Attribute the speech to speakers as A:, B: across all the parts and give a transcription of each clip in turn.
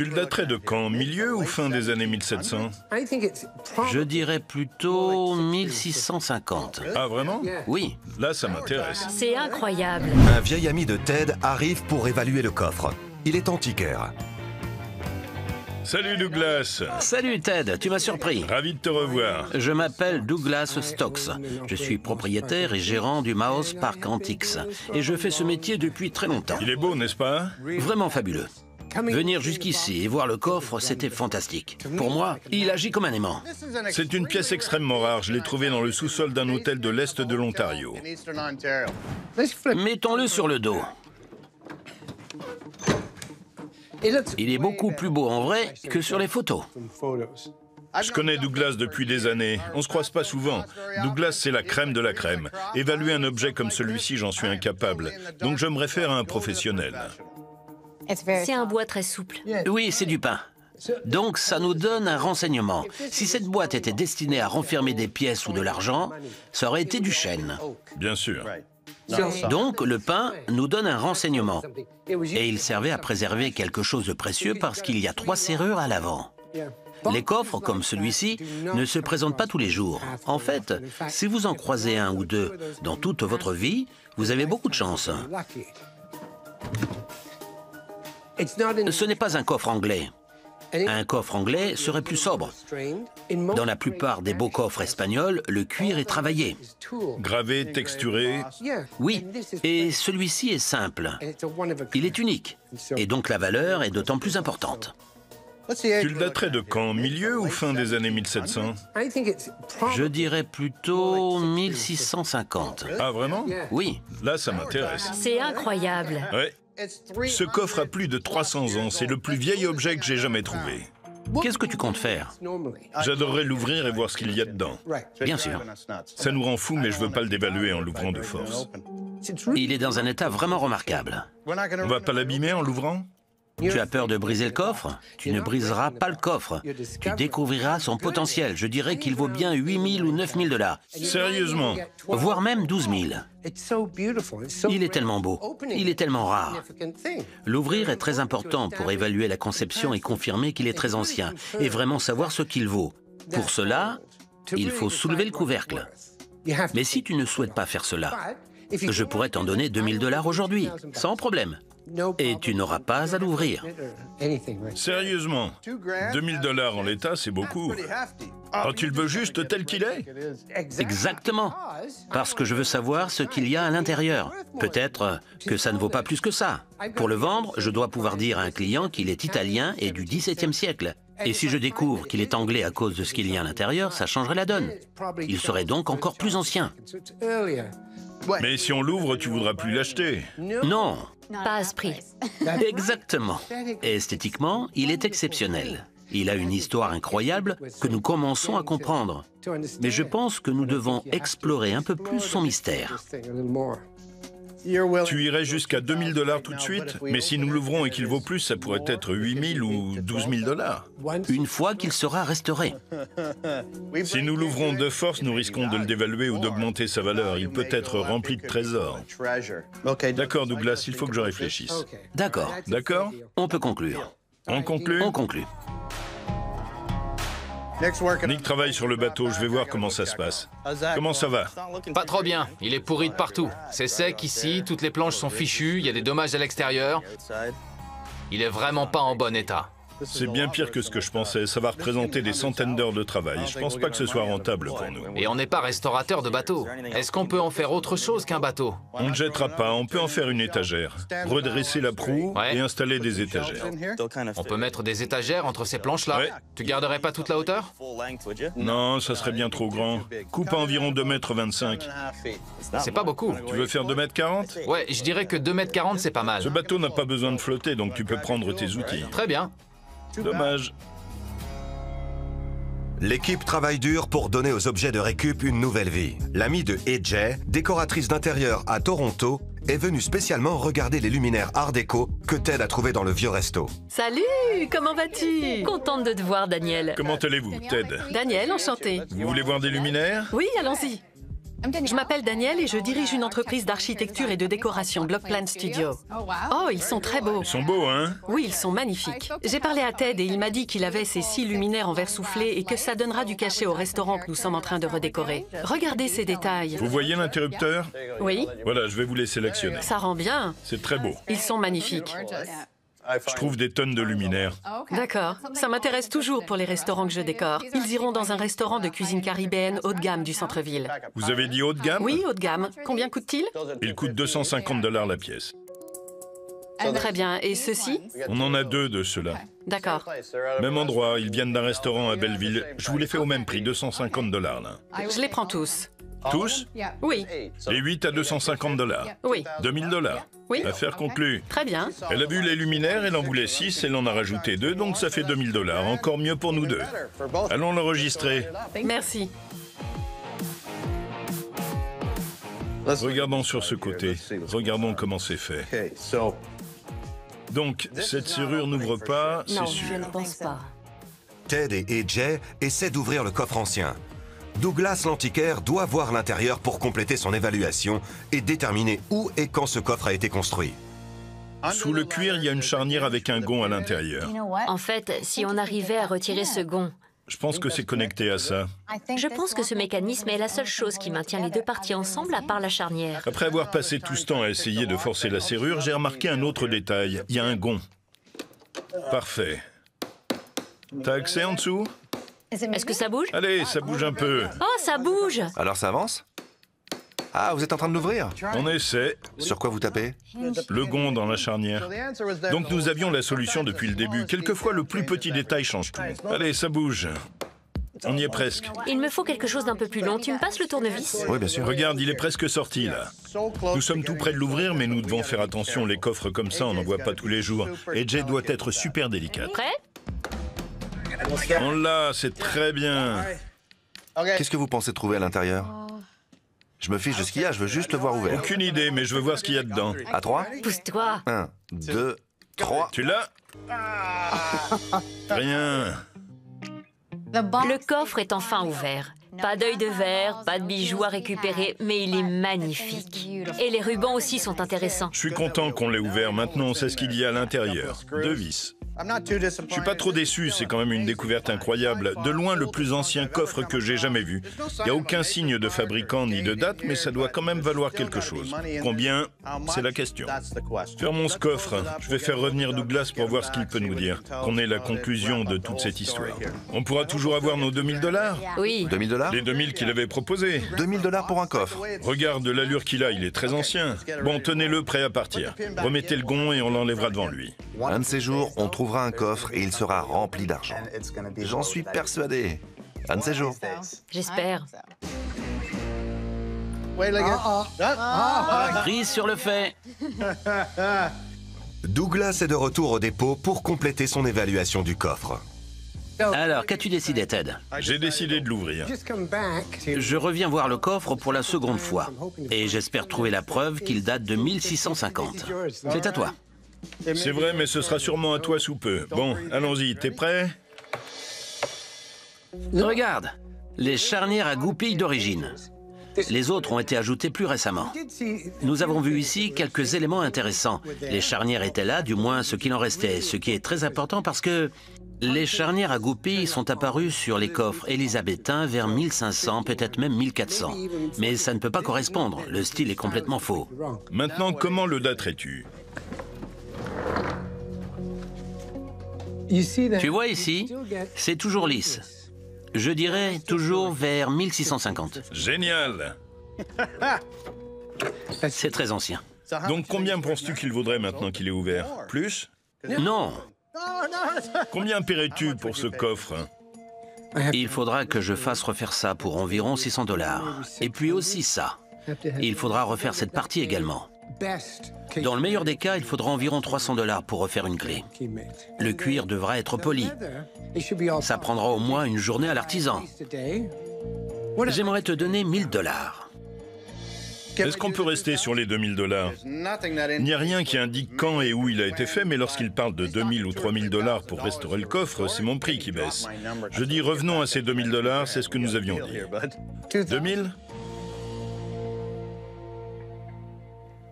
A: Tu le daterais de quand? Milieu ou fin des années 1700?
B: Je dirais plutôt 1650.
A: Ah, vraiment?
B: Oui.
A: Là, ça m'intéresse.
C: C'est incroyable.
D: Un vieil ami de Ted arrive pour évaluer le coffre. Il est antiquaire.
A: Salut Douglas.
B: Salut Ted, tu m'as surpris.
A: Ravi de te revoir.
B: Je m'appelle Douglas Stokes. Je suis propriétaire et gérant du Mouse Park Antiques. Et je fais ce métier depuis très longtemps.
A: Il est beau, n'est-ce pas?
B: Vraiment fabuleux. Venir jusqu'ici et voir le coffre, c'était fantastique. Pour moi, il agit comme un aimant.
A: C'est une pièce extrêmement rare. Je l'ai trouvée dans le sous-sol d'un hôtel de l'Est de l'Ontario.
B: Mettons-le sur le dos. Il est beaucoup plus beau en vrai que sur les photos.
A: Je connais Douglas depuis des années. On se croise pas souvent. Douglas, c'est la crème de la crème. Évaluer un objet comme celui-ci, j'en suis incapable. Donc je me réfère à un professionnel.
C: C'est un bois très souple.
B: Oui, c'est du pain. Donc, ça nous donne un renseignement. Si cette boîte était destinée à renfermer des pièces ou de l'argent, ça aurait été du chêne.
A: Bien sûr.
B: Donc, le pain nous donne un renseignement. Et il servait à préserver quelque chose de précieux parce qu'il y a 3 serrures à l'avant. Les coffres, comme celui-ci, ne se présentent pas tous les jours. En fait, si vous en croisez un ou deux dans toute votre vie, vous avez beaucoup de chance. Ce n'est pas un coffre anglais. Un coffre anglais serait plus sobre. Dans la plupart des beaux coffres espagnols, le cuir est travaillé.
A: Gravé, texturé.
B: Oui, et celui-ci est simple. Il est unique, et donc la valeur est d'autant plus importante.
A: Tu le daterais de quand? Milieu ou fin des années 1700?
B: Je dirais plutôt 1650.
A: Ah, vraiment?
B: Oui.
A: Là, ça m'intéresse.
C: C'est incroyable.
A: Ouais. Ce coffre a plus de 300 ans. C'est le plus vieil objet que j'ai jamais trouvé.
B: Qu'est-ce que tu comptes faire?
A: J'adorerais l'ouvrir et voir ce qu'il y a dedans.
B: Bien sûr.
A: Ça nous rend fous, mais je veux pas le dévaluer en l'ouvrant de force.
B: Il est dans un état vraiment remarquable.
A: On va pas l'abîmer en l'ouvrant?
B: Tu as peur de briser le coffre? Tu ne briseras pas le coffre. Tu découvriras son potentiel. Je dirais qu'il vaut bien 8 000 ou 9 000 $.
A: Sérieusement?
B: Voire même 12 000. Il est tellement beau. Il est tellement rare. L'ouvrir est très important pour évaluer la conception et confirmer qu'il est très ancien, et vraiment savoir ce qu'il vaut. Pour cela, il faut soulever le couvercle. Mais si tu ne souhaites pas faire cela, je pourrais t'en donner 2 000 $ aujourd'hui, sans problème. Et tu n'auras pas à l'ouvrir.
A: Sérieusement? 2 000 $ en l'état, c'est beaucoup. Oh, tu le veux juste tel qu'il est?
B: Exactement. Parce que je veux savoir ce qu'il y a à l'intérieur. Peut-être que ça ne vaut pas plus que ça. Pour le vendre, je dois pouvoir dire à un client qu'il est italien et du XVIIe siècle. Et si je découvre qu'il est anglais à cause de ce qu'il y a à l'intérieur, ça changerait la donne. Il serait donc encore plus ancien.
A: Mais si on l'ouvre, tu voudras plus l'acheter.
B: Non.
C: Pas à ce prix.
B: Exactement. Esthétiquement, il est exceptionnel. Il a une histoire incroyable que nous commençons à comprendre. Mais je pense que nous devons explorer un peu plus son mystère.
A: Tu irais jusqu'à 2 000 $ tout de suite? Mais si nous l'ouvrons et qu'il vaut plus, ça pourrait être 8 000 ou 12 000 $.
B: Une fois qu'il sera restauré.
A: Si nous l'ouvrons de force, nous risquons de le dévaluer ou d'augmenter sa valeur. Il peut être rempli de trésors. D'accord, Douglas, il faut que je réfléchisse.
B: D'accord.
A: D'accord?
B: On peut conclure.
A: On conclut?
B: On conclut.
A: Nick travaille sur le bateau, je vais voir comment ça se passe. Comment ça va?
E: Pas trop bien, il est pourri de partout. C'est sec ici, toutes les planches sont fichues, il y a des dommages à l'extérieur. Il est vraiment pas en bon état.
A: C'est bien pire que ce que je pensais. Ça va représenter des centaines d'heures de travail. Je pense pas que ce soit rentable pour nous.
E: Et on n'est pas restaurateur de bateaux. Est-ce qu'on peut en faire autre chose qu'un bateau?
A: On ne jettera pas, on peut en faire une étagère. Redresser la proue et installer des étagères.
E: On peut mettre des étagères entre ces planches-là.
A: Ouais.
E: Tu garderais pas toute la hauteur?
A: Non, ça serait bien trop grand. Coupe à environ 2,25 m.
E: C'est pas beaucoup.
A: Tu veux faire 2,40 m?
E: Ouais, je dirais que 2,40 m c'est pas mal.
A: Ce bateau n'a pas besoin de flotter, donc tu peux prendre tes outils.
E: Très bien.
A: Dommage.
D: L'équipe travaille dur pour donner aux objets de récup une nouvelle vie. L'amie de AJ, décoratrice d'intérieur à Toronto, est venue spécialement regarder les luminaires Art déco que Ted a trouvés dans le vieux resto.
C: Salut, comment vas-tu? Contente de te voir, Daniel.
A: Comment allez-vous, Ted?
C: Daniel, enchanté.
A: Vous voulez voir des luminaires?
C: Oui, allons-y.
F: Je m'appelle Danielle et je dirige une entreprise d'architecture et de décoration, Block Plan Studio. Oh, ils sont très beaux.
A: Ils sont beaux, hein?
F: Oui, ils sont magnifiques. J'ai parlé à Ted et il m'a dit qu'il avait ces 6 luminaires en verre soufflé et que ça donnera du cachet au restaurant que nous sommes en train de redécorer. Regardez ces détails.
A: Vous voyez l'interrupteur?
F: Oui,
A: Voilà, je vais vous les sélectionner.
F: ça rend bien.
A: C'est très beau.
F: Ils sont magnifiques.
A: Je trouve des tonnes de luminaires.
F: D'accord. Ça m'intéresse toujours pour les restaurants que je décore. Ils iront dans un restaurant de cuisine caribéenne haut de gamme du centre-ville.
A: Vous avez dit haut de gamme?
F: Oui, haut de gamme. Combien coûte-t-il?
A: Il coûte 250 $ la pièce.
F: Très bien. Et ceux-ci?
A: On en a 2 de ceux-là.
F: D'accord.
A: Même endroit, ils viennent d'un restaurant à Belleville. Je vous les fais au même prix, 250 $ là.
F: Je les prends tous.
A: Tous?
F: Oui,
A: Les 8 à 250 $.
F: oui,
A: 2000 $.
F: oui.
A: Affaire conclue.
F: Très bien.
A: Elle a vu les luminaires, elle en voulait 6, elle en a rajouté 2, donc ça fait 2000 $. Encore mieux pour nous deux. Allons l'enregistrer.
F: Merci.
A: Regardons sur ce côté. Regardons comment c'est fait. Donc, cette serrure n'ouvre pas,
C: Non,
A: c'est
C: je
A: sûr.
C: ne pense pas.
D: Ted et AJ essaient d'ouvrir le coffre ancien. Douglas l'antiquaire doit voir l'intérieur pour compléter son évaluation et déterminer où et quand ce coffre a été construit.
A: Sous le cuir, il y a une charnière avec un gond à l'intérieur.
C: En fait, si on arrivait à retirer ce gond,
A: Je pense que c'est connecté à ça.
C: je pense que ce mécanisme est la seule chose qui maintient les deux parties ensemble à part la charnière.
A: Après avoir passé tout ce temps à essayer de forcer la serrure, j'ai remarqué un autre détail. Il y a un gond. Parfait. T'as accès en dessous?
C: Est-ce que ça bouge?
A: Allez, ça bouge un peu.
C: Oh, ça bouge!
G: Alors ça avance? Ah, vous êtes en train de l'ouvrir?
A: On essaie.
G: Sur quoi vous tapez?
A: Le gond dans la charnière. Donc nous avions la solution depuis le début. Quelquefois, le plus petit détail change tout. Allez, ça bouge. On y est presque.
C: Il me faut quelque chose d'un peu plus long. Tu me passes le tournevis?
G: Oui, bien sûr.
A: Regarde, il est presque sorti, là. Nous sommes tout près de l'ouvrir, mais nous devons faire attention. Les coffres comme ça, on n'en voit pas tous les jours. Et Jay doit être super délicate.
C: Prêt?
A: On l'a, c'est très bien.
G: Qu'est-ce que vous pensez trouver à l'intérieur? Je me fiche de ce qu'il y a, je veux juste le voir ouvert.
A: Aucune idée, mais je veux voir ce qu'il y a dedans.
G: À 3?
C: Pousse-toi.
G: 1, 2, 3.
A: Tu l'as? Rien.
C: Le coffre est enfin ouvert. Pas d'œil de verre, pas de bijoux à récupérer, mais il est magnifique. Et les rubans aussi sont intéressants.
A: Je suis content qu'on l'ait ouvert. Maintenant, on sait ce qu'il y a à l'intérieur. 2 vis. Je suis pas trop déçu, c'est quand même une découverte incroyable. De loin, le plus ancien coffre que j'ai jamais vu. Il n'y a aucun signe de fabricant ni de date, mais ça doit quand même valoir quelque chose. Combien? C'est la question. Fermons ce coffre. Je vais faire revenir Douglas pour voir ce qu'il peut nous dire. Qu'on ait la conclusion de toute cette histoire. On pourra toujours avoir nos 2000 $?
C: Oui.
G: 2000 $?
A: Les 2000 qu'il avait proposés.
G: 2000 $ pour un coffre.
A: Regarde l'allure qu'il a, il est très ancien. Bon, tenez-le prêt à partir. Remettez le gond et on l'enlèvera devant lui.
G: Un de ces jours, on trouvera un coffre et il sera rempli d'argent. J'en suis persuadé. Un de ces jours.
C: J'espère.
B: Prise sur le fait.
D: Douglas est de retour au dépôt pour compléter son évaluation du coffre.
B: Alors, qu'as-tu décidé, Ted?
A: J'ai décidé de l'ouvrir.
B: Je reviens voir le coffre pour la seconde fois. Et j'espère trouver la preuve qu'il date de 1650. C'est à toi.
A: C'est vrai, mais ce sera sûrement à toi sous peu. Bon, allons-y, t'es prêt?
B: Regarde, les charnières à goupilles d'origine. Les autres ont été ajoutées plus récemment. Nous avons vu ici quelques éléments intéressants. Les charnières étaient là, du moins ce qu'il en restait, ce qui est très important parce que les charnières à goupilles sont apparues sur les coffres élisabéthains vers 1500, peut-être même 1400. Mais ça ne peut pas correspondre, le style est complètement faux.
A: Maintenant, comment le daterais-tu?
B: Tu vois ici, c'est toujours lisse. Je dirais toujours vers 1650.
A: Génial!
B: C'est très ancien.
A: Donc combien penses-tu qu'il vaudrait maintenant qu'il est ouvert? Plus?
B: Non,
A: Combien paierais-tu pour ce coffre?
B: il faudra que je fasse refaire ça pour environ 600 $. Et puis aussi ça. Il faudra refaire cette partie également. Dans le meilleur des cas, il faudra environ 300 $ pour refaire une clé. Le cuir devra être poli. Ça prendra au moins une journée à l'artisan. J'aimerais te donner 1000 $.
A: Est-ce qu'on peut rester sur les 2000 $? Il n'y a rien qui indique quand et où il a été fait, mais lorsqu'il parle de 2000 ou 3000 $ pour restaurer le coffre, c'est mon prix qui baisse. Je dis revenons à ces 2000 $, c'est ce que nous avions dit. 2000?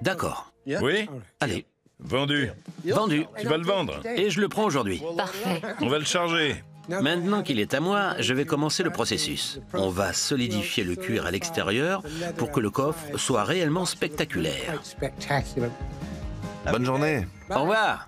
B: D'accord.
A: Oui?
B: Allez,
A: Vendu.
B: vendu.
A: Tu vas le vendre.
B: Et je le prends aujourd'hui.
C: Parfait.
A: On va le charger.
B: Maintenant qu'il est à moi, je vais commencer le processus. On va solidifier le cuir à l'extérieur pour que le coffre soit réellement spectaculaire.
G: Bonne journée.
B: Au revoir.